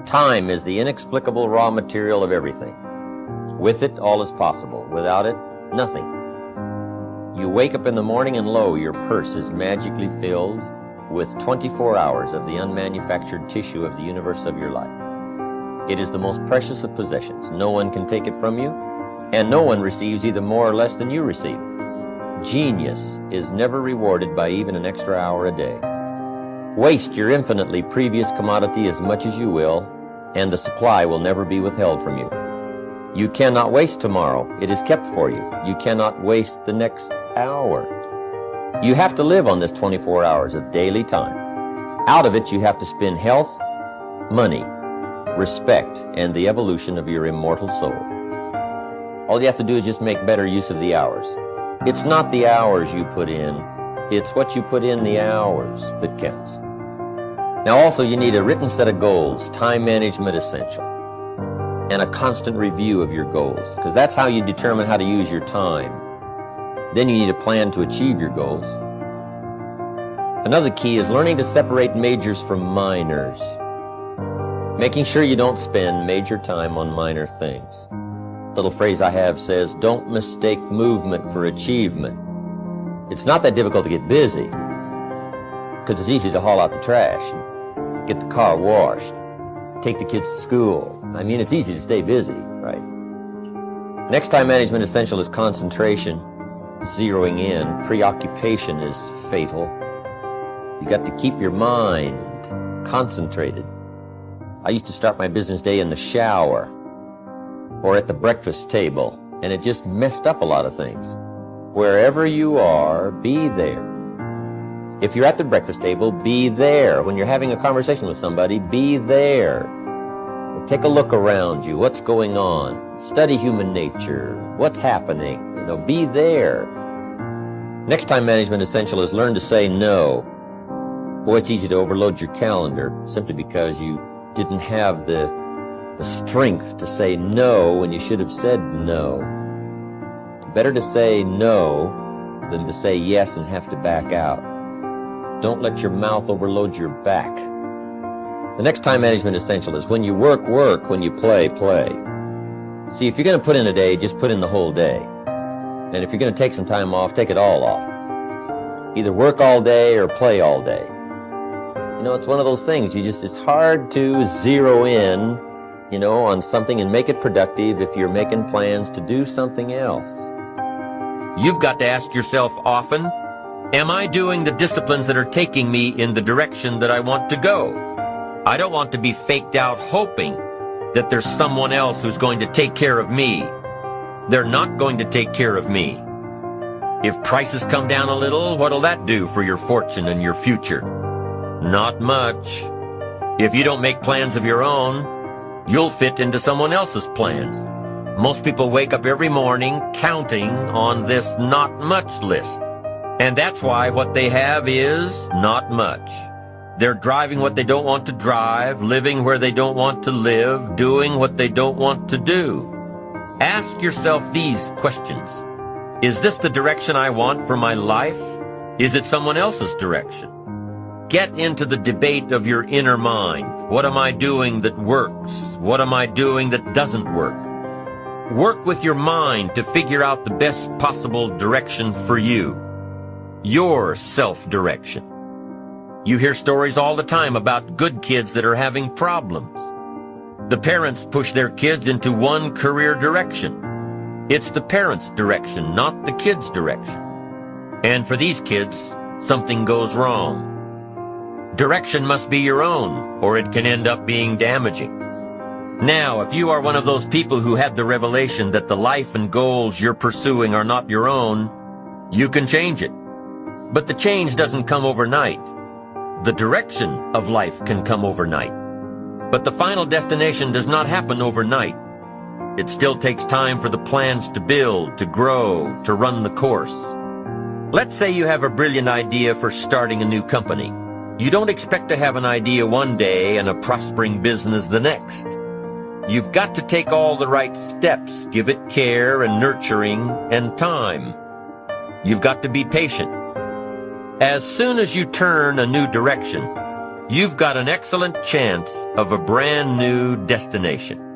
Time is the inexplicable raw material of everything. With it, all is possible. Without it, nothing. You wake up in the morning and lo, your purse is magically filled with 24 hours of the unmanufactured tissue of the universe of your life. It is the most precious of possessions. No one can take it from you, and no one receives either more or less than you receive. Genius is never rewarded by even an extra hour a day. Waste your infinitely previous commodity as much as you will, and the supply will never be withheld from you. You cannot waste tomorrow. It is kept for you. You cannot waste the next hour. You have to live on this 24 hours of daily time. Out of it, you have to spend health, money, respect, and the evolution of your immortal soul. All you have to do is just make better use of the hours. It's not the hours you put in, it's what you put in the hours that counts. Now also you need a written set of goals, time management essential, and a constant review of your goals, because that's how you determine how to use your time. Then you need a plan to achieve your goals. Another key is learning to separate majors from minors, making sure you don't spend major time on minor things. Little phrase I have says, don't mistake movement for achievement. It's not that difficult to get busy, because it's easy to haul out the trash, get the car washed, take the kids to school. I mean, it's easy to stay busy, right? Next time management essential is concentration, zeroing in. Preoccupation is fatal. You got to keep your mind concentrated. I used to start my business day in the shower or at the breakfast table, and it just messed up a lot of things. Wherever you are, be there. If you're at the breakfast table, be there. When you're having a conversation with somebody, be there. Take a look around you. What's going on? Study human nature. What's happening? Be there. Next time management essential is learn to say no. Boy, it's easy to overload your calendar simply because you didn't have the strength to say no when you should have said no. Better to say no than to say yes and have to back out. Don't let your mouth overload your back. The next time management essential is when you work, work. When you play, play. See, if you're going to put in a day, just put in the whole day. And if you're going to take some time off, take it all off. Either work all day or play all day. It's one of those things. It's hard to zero in on something and make it productive if you're making plans to do something else. You've got to ask yourself often, am I doing the disciplines that are taking me in the direction that I want to go? I don't want to be faked out hoping that there's someone else who's going to take care of me. They're not going to take care of me. If prices come down a little, what'll that do for your fortune and your future? Not much. If you don't make plans of your own, you'll fit into someone else's plans. Most people wake up every morning counting on this not much list. And that's why what they have is not much. They're driving what they don't want to drive, living where they don't want to live, doing what they don't want to do. Ask yourself these questions. Is this the direction I want for my life? Is it someone else's direction? Get into the debate of your inner mind. What am I doing that works? What am I doing that doesn't work? Work with your mind to figure out the best possible direction for you. Your self-direction. You hear stories all the time about good kids that are having problems. The parents push their kids into one career direction. It's the parents' direction, not the kids' direction. And for these kids, something goes wrong. Direction must be your own, or it can end up being damaging. Now, if you are one of those people who had the revelation that the life and goals you're pursuing are not your own, you can change it. But the change doesn't come overnight. The direction of life can come overnight. But the final destination does not happen overnight. It still takes time for the plans to build, to grow, to run the course. Let's say you have a brilliant idea for starting a new company. You don't expect to have an idea one day and a prospering business the next. You've got to take all the right steps, give it care and nurturing and time. You've got to be patient. As soon as you turn a new direction, you've got an excellent chance of a brand new destination.